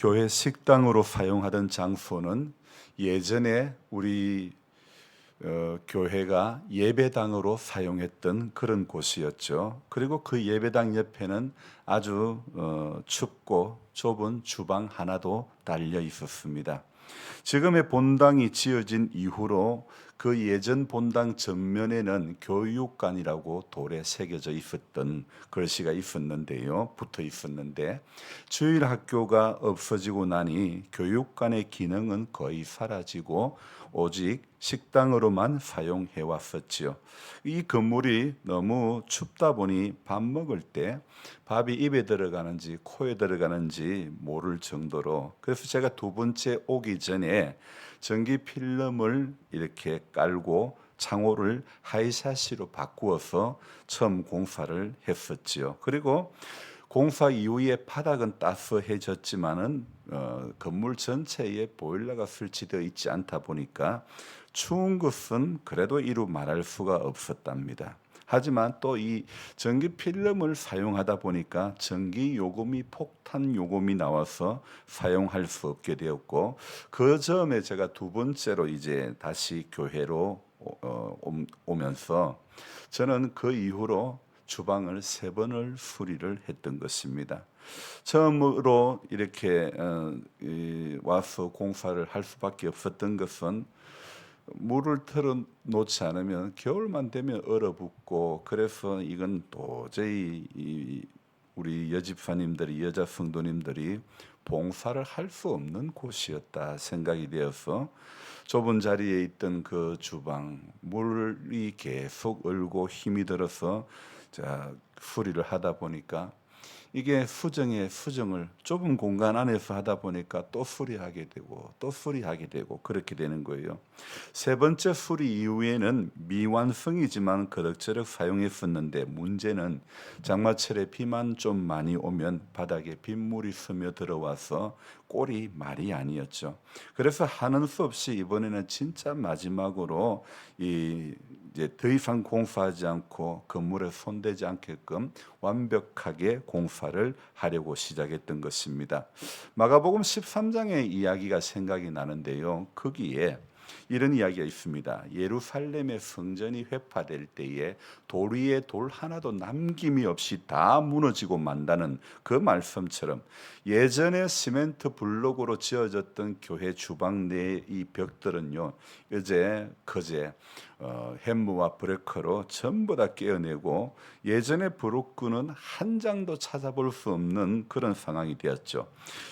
교회 식당으로 사용하던 장소는 예전에 우리 교회가 예배당으로 사용했던 그런 곳이었죠. 그리고 그 예배당 옆에는 아주 춥고 좁은 주방 하나도 달려 있었습니다. 지금의 본당이 지어진 이후로 그 예전 본당 전면에는 교육관이라고 돌에 새겨져 있었던 글씨가 있었는데요. 붙어 있었는데 주일 학교가 없어지고 나니 교육관의 기능은 거의 사라지고 오직 식당으로만 사용해 왔었지요. 이 건물이 너무 춥다 보니 밥 먹을 때 밥이 입에 들어가는지 코에 들어가는지 모를 정도로, 그래서 제가 두 번째 오기 전에 전기 필름을 이렇게 깔고 창호를 하이샤시로 바꾸어서 처음 공사를 했었지요. 그리고 공사 이후에 바닥은 따스해졌지만은 건물 전체에 보일러가 설치되어 있지 않다 보니까 추운 것은 그래도 이루 말할 수가 없었답니다. 하지만 또 이 전기 필름을 사용하다 보니까 전기 요금이 폭탄 요금이 나와서 사용할 수 없게 되었고, 그 점에 제가 두 번째로 이제 다시 교회로 오면서 저는 그 이후로 주방을 세 번을 수리를 했던 것입니다. 처음으로 이렇게 와서 공사를 할 수밖에 없었던 것은 물을 틀어 놓지 않으면 겨울만 되면 얼어붙고, 그래서 이건 도저히 우리 여집사님들이, 여자 성도님들이 봉사를 할 수 없는 곳이었다 생각이 되어서 좁은 자리에 있던 그 주방, 물이 계속 얼고 힘이 들어서 수리를 하다 보니까 이게 수정을 좁은 공간 안에서 하다 보니까 또 수리하게 되고 또 수리하게 되고 그렇게 되는 거예요. 세 번째 수리 이후에는 미완성이지만 그럭저럭 사용했었는데, 문제는 장마철에 비만 좀 많이 오면 바닥에 빗물이 스며 들어와서 꼴이 말이 아니었죠. 그래서 하는 수 없이 이번에는 진짜 마지막으로 이제 더 이상 공사하지 않고 건물에 손대지 않게끔 완벽하게 공사를 하려고 시작했던 것입니다. 마가복음 13장의 이야기가 생각이 나는데요. 거기에 이런 이야기가 있습니다. 예루살렘의 성전이 회파될 때에 돌 위에 돌 하나도 남김이 없이 다 무너지고 만다는 그 말씀처럼 예전에 시멘트 블록으로 지어졌던 교회 주방 내 이 벽들은요, 이제 그제 햄머와 브레커로 전부 다 깨어내고 예전의 브로크는 한 장도 찾아볼 수 없는 그런 상황이 되었죠.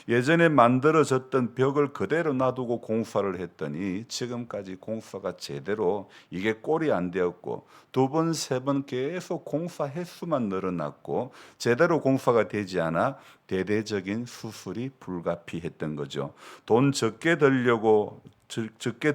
예전에 만들어졌던 벽을 그대로 놔두고 공사를 했더니 지금까지 공사가 제대로 이게 꼴이 안 되었고, 두 번, 세 번 계속 공사 횟수만 늘어났고 제대로 공사가 되지 않아 대대적인 수술이 불가피했던 거죠. 돈 적게 들려고 적게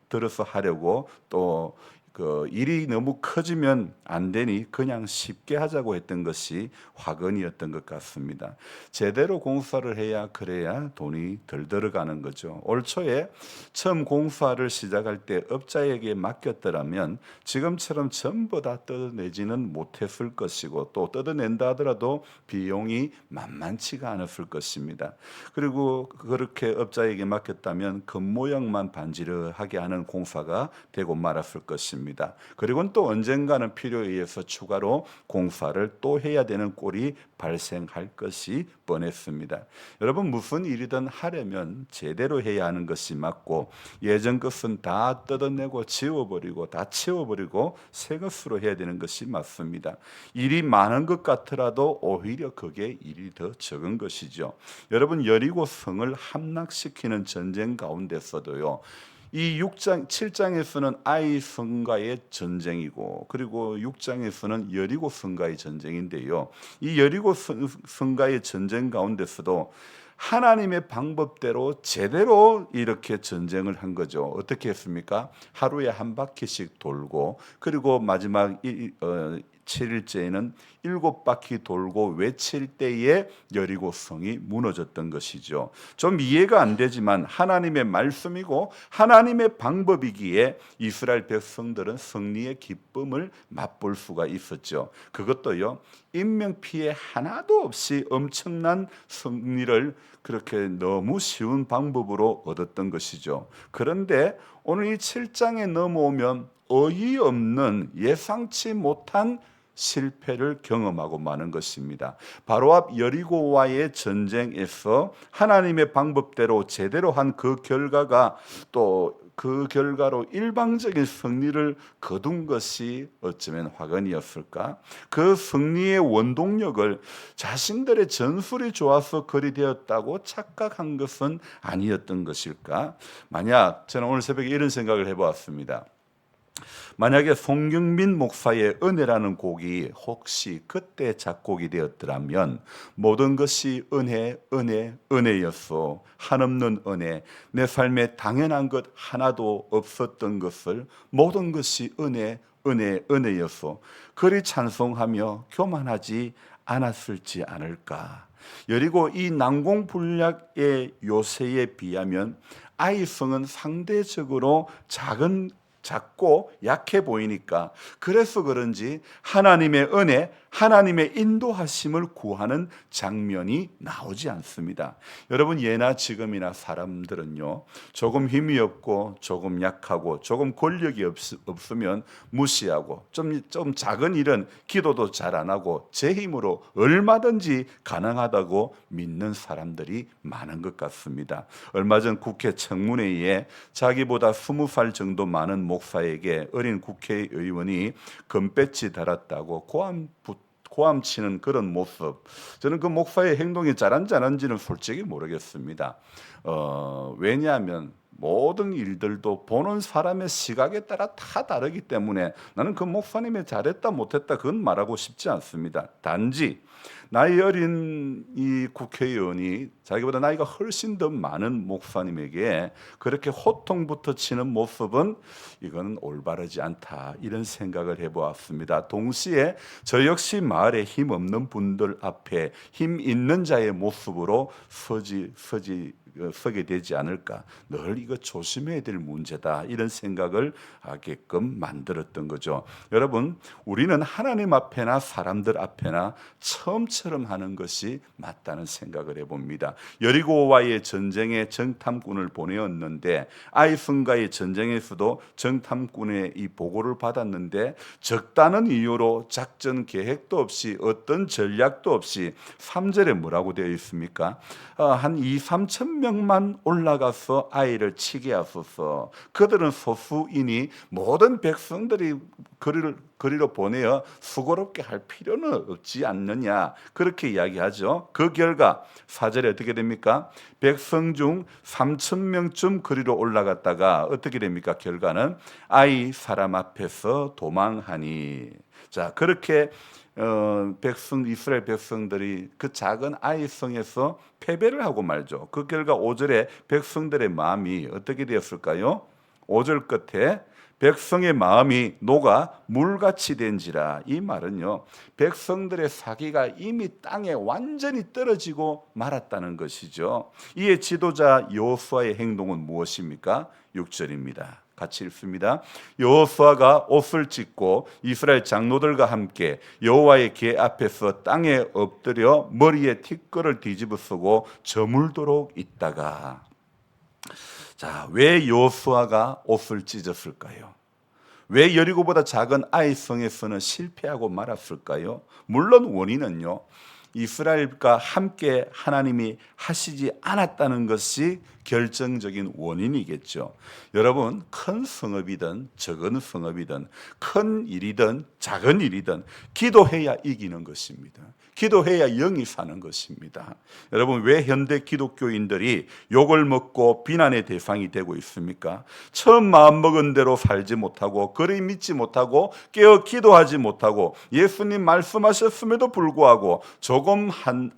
들어서 하려고 또 그 일이 너무 커지면 안 되니 그냥 쉽게 하자고 했던 것이 화근이었던 것 같습니다. 제대로 공사를 해야 그래야 돈이 덜 들어가는 거죠. 올 초에 처음 공사를 시작할 때 업자에게 맡겼더라면 지금처럼 전부 다 뜯어내지는 못했을 것이고, 또 뜯어낸다 하더라도 비용이 만만치가 않았을 것입니다. 그리고 그렇게 업자에게 맡겼다면 겉모양만 반지르하게 하는 공사가 되고 말았을 것입니다. 그리고 또 언젠가는 필요에 의해서 추가로 공사를 또 해야 되는 꼴이 발생할 것이 뻔했습니다. 여러분, 무슨 일이든 하려면 제대로 해야 하는 것이 맞고, 예전 것은 다 뜯어내고 지워버리고 다 치워버리고 새 것으로 해야 되는 것이 맞습니다. 일이 많은 것 같더라도 오히려 그게 일이 더 적은 것이죠. 여러분, 여리고 성을 함락시키는 전쟁 가운데서도요, 이 6장, 7장에서는 아이 성과의 전쟁이고, 그리고 6장에서는 여리고 성과의 전쟁인데요. 이 여리고 성과의 전쟁 가운데서도 하나님의 방법대로 제대로 이렇게 전쟁을 한 거죠. 어떻게 했습니까? 하루에 한 바퀴씩 돌고, 그리고 마지막 17일째에는 7바퀴 돌고 외칠 때에 여리고성이 무너졌던 것이죠. 좀 이해가 안 되지만 하나님의 말씀이고 하나님의 방법이기에 이스라엘 백성들은 승리의 기쁨을 맛볼 수가 있었죠. 그것도요, 인명피해 하나도 없이 엄청난 승리를 그렇게 너무 쉬운 방법으로 얻었던 것이죠. 그런데 오늘 이 7장에 넘어오면 어이없는 예상치 못한 실패를 경험하고 마는 것입니다. 바로 앞 여리고와의 전쟁에서 하나님의 방법대로 제대로 한 그 결과가 또 그 결과로 일방적인 승리를 거둔 것이 어쩌면 화근이었을까? 그 승리의 원동력을 자신들의 전술이 좋아서 그리 되었다고 착각한 것은 아니었던 것일까? 만약 저는 오늘 새벽에 이런 생각을 해보았습니다. 만약에 송경민 목사의 은혜라는 곡이 혹시 그때 작곡이 되었더라면 모든 것이 은혜, 은혜, 은혜였어. 한없는 은혜. 내 삶에 당연한 것 하나도 없었던 것을 모든 것이 은혜, 은혜, 은혜였어. 그리 찬송하며 교만하지 않았을지 않을까. 그리고 이 난공불락의 요새에 비하면 아이성은 상대적으로 작고 약해 보이니까 그래서 그런지 하나님의 은혜, 하나님의 인도하심을 구하는 장면이 나오지 않습니다. 여러분, 예나 지금이나 사람들은요, 조금 힘이 없고 조금 약하고 조금 권력이 없으면 무시하고 좀 작은 일은 기도도 잘 안 하고 제 힘으로 얼마든지 가능하다고 믿는 사람들이 많은 것 같습니다. 얼마 전 국회 청문회에 자기보다 20살 정도 많은 목사에게 어린 국회의원이 금배지 달았다고 고함치는 그런 모습, 저는 그 목사의 행동이 잘한지는 솔직히 모르겠습니다. 왜냐하면 모든 일들도 보는 사람의 시각에 따라 다 다르기 때문에 나는 그 목사님이 잘했다 못했다 그건 말하고 싶지 않습니다. 단지 나이 어린 이 국회의원이 자기보다 나이가 훨씬 더 많은 목사님에게 그렇게 호통부터 치는 모습은 이거는 올바르지 않다, 이런 생각을 해보았습니다. 동시에 저 역시 마을에 힘 없는 분들 앞에 힘 있는 자의 모습으로 서게 되지 않을까. 늘 이거 조심해야 될 문제다, 이런 생각을 하게끔 만들었던 거죠. 여러분, 우리는 하나님 앞에나 사람들 앞에나 처음처럼 하는 것이 맞다는 생각을 해봅니다. 여리고와의 전쟁에 정탐꾼을 보내었는데 아이성과의 전쟁에서도 정탐꾼의 이 보고를 받았는데 적다는 이유로 작전 계획도 없이 어떤 전략도 없이 3절에 뭐라고 되어 있습니까? 한 2-3천 명만 올라가서 아이를 치게 하소서. 그들은 소수이니 모든 백성들이 그리로 보내어 수고롭게 할 필요는 없지 않느냐, 그렇게 이야기하죠. 그 결과 4절에 어떻게 됩니까? 백성 중 3,000명쯤 그리로 올라갔다가 어떻게 됩니까? 결과는 아이 사람 앞에서 도망하니. 자, 그렇게 이스라엘 백성들이 그 작은 아이성에서 패배를 하고 말죠. 그 결과 5절에 백성들의 마음이 어떻게 되었을까요? 5절 끝에 백성의 마음이 녹아 물같이 된지라. 이 말은요, 백성들의 사기가 이미 땅에 완전히 떨어지고 말았다는 것이죠. 이에 지도자 여호수아의 행동은 무엇입니까? 6절입니다. 같이 읽습니다. 여호수아가 옷을 찢고 이스라엘 장로들과 함께 여호와의 궤 앞에서 땅에 엎드려 머리에 티끌을 뒤집어 쓰고 저물도록 있다가. 자, 왜 여호수아가 옷을 찢었을까요? 왜 여리고보다 작은 아이성에서는 실패하고 말았을까요? 물론 원인은요, 이스라엘과 함께 하나님이 하시지 않았다는 것이 결정적인 원인이겠죠. 여러분, 큰 성읍이든 적은 성읍이든 큰 일이든 작은 일이든 기도해야 이기는 것입니다. 기도해야 영이 사는 것입니다. 여러분, 왜 현대 기독교인들이 욕을 먹고 비난의 대상이 되고 있습니까? 처음 마음먹은 대로 살지 못하고 그리 믿지 못하고 깨어 기도하지 못하고 예수님 말씀하셨음에도 불구하고 조금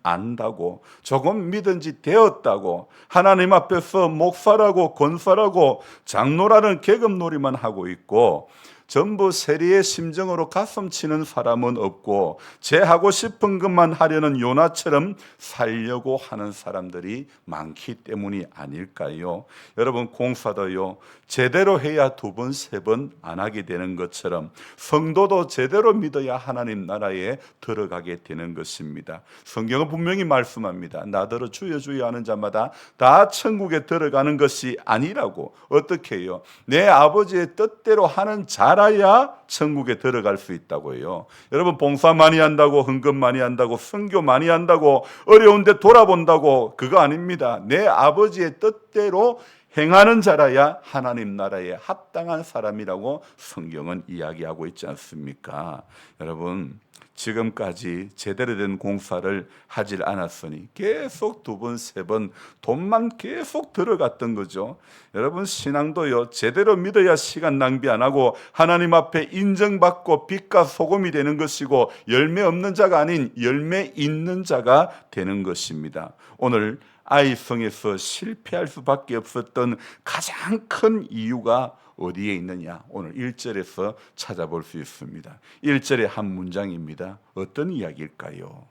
안다고 조금 믿은지 되었다고 하나님 앞에서 목사라고 권사라고 장로라는 계급놀이만 하고 있고 전부 세리의 심정으로 가슴 치는 사람은 없고 제 하고 싶은 것만 하려는 요나처럼 살려고 하는 사람들이 많기 때문이 아닐까요? 여러분, 공사도요, 제대로 해야 두 번, 세 번 안 하게 되는 것처럼 성도도 제대로 믿어야 하나님 나라에 들어가게 되는 것입니다. 성경은 분명히 말씀합니다. 나더러 주여 주여 하는 자마다 다 천국에 들어가는 것이 아니라고. 어떻게 해요? 내 아버지의 뜻대로 하는 자라야 천국에 들어갈 수 있다고요. 여러분, 봉사 많이 한다고, 헌금 많이 한다고, 선교 많이 한다고, 어려운데 돌아본다고, 그거 아닙니다. 내 아버지의 뜻대로 행하는 자라야 하나님 나라에 합당한 사람이라고 성경은 이야기하고 있지 않습니까? 여러분, 지금까지 제대로 된 공사를 하질 않았으니 계속 두 번, 세 번 돈만 계속 들어갔던 거죠. 여러분, 신앙도요, 제대로 믿어야 시간 낭비 안 하고 하나님 앞에 인정받고 빛과 소금이 되는 것이고 열매 없는 자가 아닌 열매 있는 자가 되는 것입니다. 오늘 아이성에서 실패할 수밖에 없었던 가장 큰 이유가 어디에 있느냐? 오늘 1절에서 찾아볼 수 있습니다. 1절의 한 문장입니다. 어떤 이야기일까요?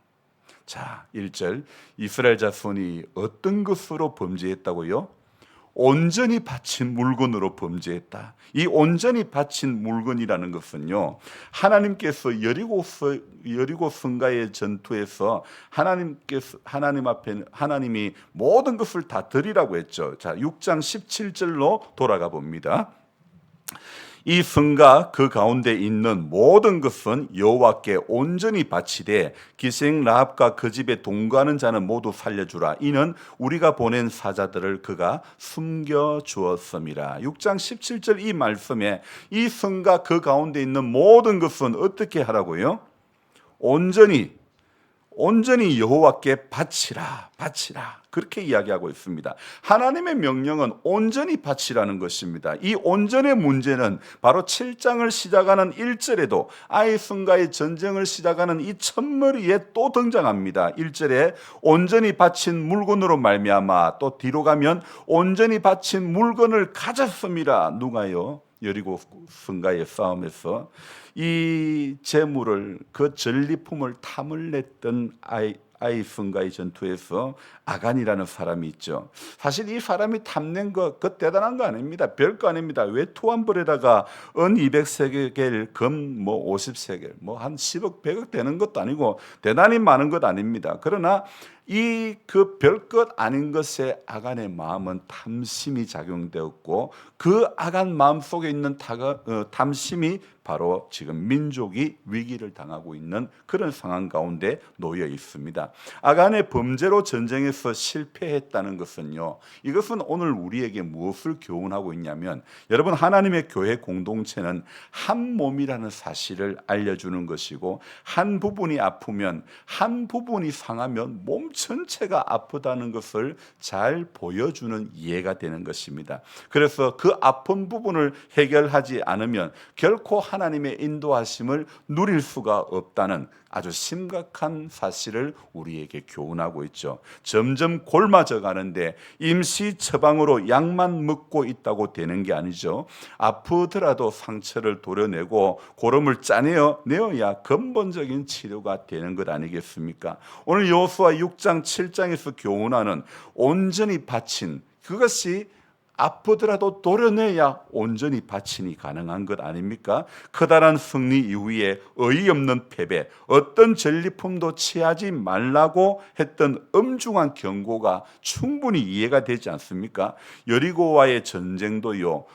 자, 1절, 이스라엘 자손이 어떤 것으로 범죄했다고요? 온전히 바친 물건으로 범죄했다. 이 온전히 바친 물건이라는 것은요, 하나님께서 여리고 성가의 전투에서 하나님 앞에 하나님이 모든 것을 다 드리라고 했죠. 자, 6장 17절로 돌아가 봅니다. 이 성과 그 가운데 있는 모든 것은 여호와께 온전히 바치되 기생 라합과 그 집에 동거하는 자는 모두 살려주라. 이는 우리가 보낸 사자들을 그가 숨겨 주었음이라. 6장 17절 이 말씀에 이 성과 그 가운데 있는 모든 것은 어떻게 하라고요? 온전히 여호와께 바치라. 그렇게 이야기하고 있습니다. 하나님의 명령은 온전히 바치라는 것입니다. 이 온전의 문제는 바로 7장을 시작하는 1절에도 아이성과의 전쟁을 시작하는 이 첫머리에 또 등장합니다. 1절에 온전히 바친 물건으로 말미암아, 또 뒤로 가면 온전히 바친 물건을 가졌습니다. 누가요? 여리고 성과의 싸움에서 이 재물을, 그 전리품을 탐을 냈던 아이성과의 전투에서 아간이라는 사람이 있죠. 사실 이 사람이 탐낸 거 그 대단한 거 아닙니다. 별거 아닙니다. 왜 투함벌에다가 은 200세겔, 금 50세겔, 한 10억, 100억 되는 것도 아니고 대단히 많은 것 아닙니다. 그러나 이 그 별것 아닌 것에 아간의 마음은 탐심이 작용되었고, 그 아간 마음 속에 있는 탐심이 바로 지금 민족이 위기를 당하고 있는 그런 상황 가운데 놓여 있습니다. 아간의 범죄로 전쟁에서 실패했다는 것은요, 이것은 오늘 우리에게 무엇을 교훈하고 있냐면, 여러분, 하나님의 교회 공동체는 한 몸이라는 사실을 알려주는 것이고, 한 부분이 아프면, 한 부분이 상하면 몸 전체가 아프다는 것을 잘 보여주는 예가 되는 것입니다. 그래서 그 아픈 부분을 해결하지 않으면 결코 하나님의 인도하심을 누릴 수가 없다는 아주 심각한 사실을 우리에게 교훈하고 있죠. 점점 골마져 가는데 임시 처방으로 약만 먹고 있다고 되는 게 아니죠. 아프더라도 상처를 도려내고 고름을 짜내어야 근본적인 치료가 되는 것 아니겠습니까? 오늘 여호수아 6장 7장에서 교훈하는 온전히 바친, 그것이 아프더라도 도려내야 온전히 바친이 가능한 것 아닙니까? 커다란 승리 이후에 어이없는 패배, 어떤 전리품도 취하지 말라고 했던 엄중한 경고가 충분히 이해가 되지 않습니까? 여리고와의 전쟁도요,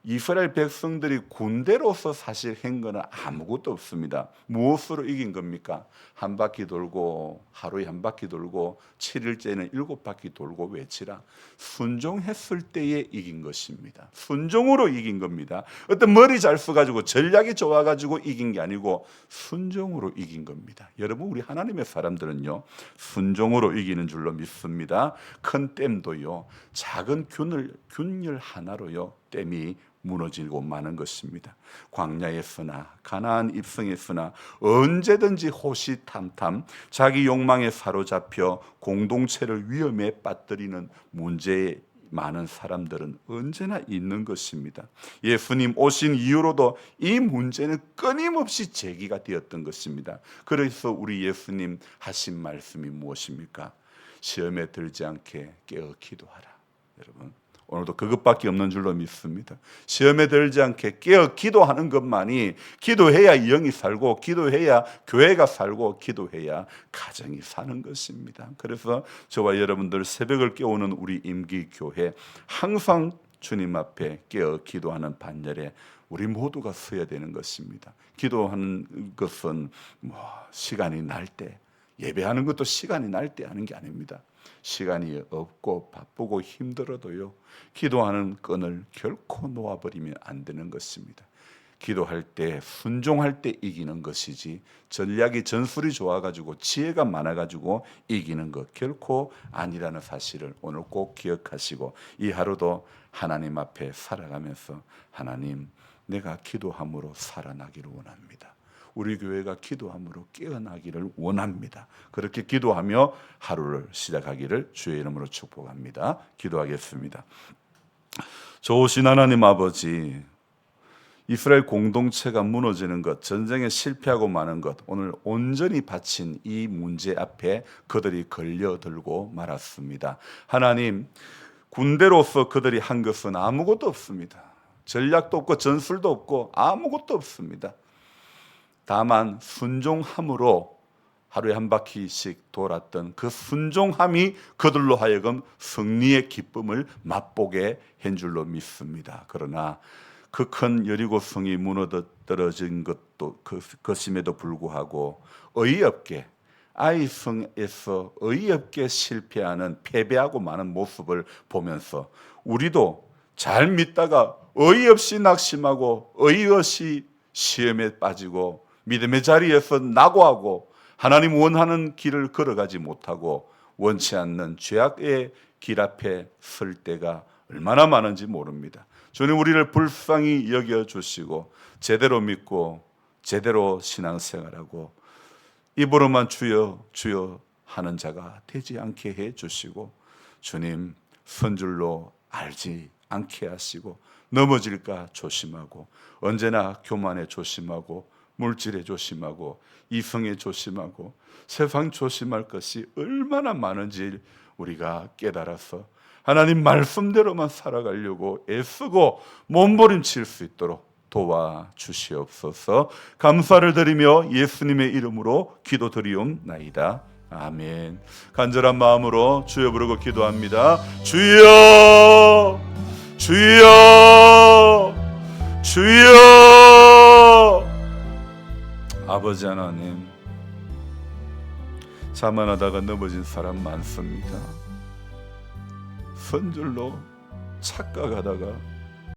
이스라엘 백성들이 군대로서 사실 한 거는 아무것도 없습니다. 무엇으로 이긴 겁니까? 한 바퀴 돌고, 하루에 한 바퀴 돌고, 7일째는 7바퀴 돌고 외치라. 순종했을 때에 이긴 것입니다. 순종으로 이긴 겁니다. 어떤 머리 잘 써가지고 전략이 좋아가지고 이긴 게 아니고 순종으로 이긴 겁니다. 여러분, 우리 하나님의 사람들은요, 순종으로 이기는 줄로 믿습니다. 큰 댐도요, 작은 균열 하나로요, 댐이 무너지고 마는 것입니다. 광야에서나 가나안 입성에서나 언제든지 호시탐탐 자기 욕망에 사로잡혀 공동체를 위험에 빠뜨리는 문제에 많은 사람들은 언제나 있는 것입니다. 예수님 오신 이후로도 이 문제는 끊임없이 제기가 되었던 것입니다. 그래서 우리 예수님 하신 말씀이 무엇입니까? 시험에 들지 않게 깨어 기도하라. 여러분, 오늘도 그것밖에 없는 줄로 믿습니다. 시험에 들지 않게 깨어 기도하는 것만이, 기도해야 영이 살고, 기도해야 교회가 살고, 기도해야 가정이 사는 것입니다. 그래서 저와 여러분들 새벽을 깨우는 우리 임기교회, 항상 주님 앞에 깨어 기도하는 반열에 우리 모두가 서야 되는 것입니다. 기도하는 것은 시간이 날 때, 예배하는 것도 시간이 날 때 하는 게 아닙니다. 시간이 없고 바쁘고 힘들어도요, 기도하는 끈을 결코 놓아버리면 안 되는 것입니다. 기도할 때, 순종할 때 이기는 것이지, 전략이 전술이 좋아가지고 지혜가 많아가지고 이기는 것 결코 아니라는 사실을 오늘 꼭 기억하시고, 이 하루도 하나님 앞에 살아가면서 하나님, 내가 기도함으로 살아나기를 원합니다. 우리 교회가 기도함으로 깨어나기를 원합니다. 그렇게 기도하며 하루를 시작하기를 주의 이름으로 축복합니다. 기도하겠습니다. 좋으신 하나님 아버지, 이스라엘 공동체가 무너지는 것, 전쟁에 실패하고 마는 것, 오늘 온전히 바친 이 문제 앞에 그들이 걸려들고 말았습니다. 하나님, 군대로서 그들이 한 것은 아무것도 없습니다. 전략도 없고 전술도 없고 아무것도 없습니다. 다만 순종함으로 하루에 한 바퀴씩 돌았던 그 순종함이 그들로 하여금 승리의 기쁨을 맛보게 한 줄로 믿습니다. 그러나 그 큰 여리고성이 무너뜨려진 것임에도 불구하고 어이없게 아이성에서 어이없게 실패하는, 패배하고 마는 모습을 보면서 우리도 잘 믿다가 어이없이 낙심하고 어이없이 시험에 빠지고 믿음의 자리에서 낙오하고 하나님 원하는 길을 걸어가지 못하고 원치 않는 죄악의 길 앞에 설 때가 얼마나 많은지 모릅니다. 주님, 우리를 불쌍히 여겨주시고 제대로 믿고 제대로 신앙생활하고 입으로만 주여 주여 하는 자가 되지 않게 해주시고, 주님, 선줄로 알지 않게 하시고 넘어질까 조심하고, 언제나 교만에 조심하고 물질에 조심하고 이성에 조심하고 세상 조심할 것이 얼마나 많은지 우리가 깨달아서 하나님 말씀대로만 살아가려고 애쓰고 몸부림칠 수 있도록 도와주시옵소서. 감사를 드리며 예수님의 이름으로 기도드리옵나이다. 아멘. 간절한 마음으로 주여 부르고 기도합니다. 주여, 주여, 주여. 아버지 하나님, 자만하다가 넘어진 사람 많습니다. 선줄로 착각하다가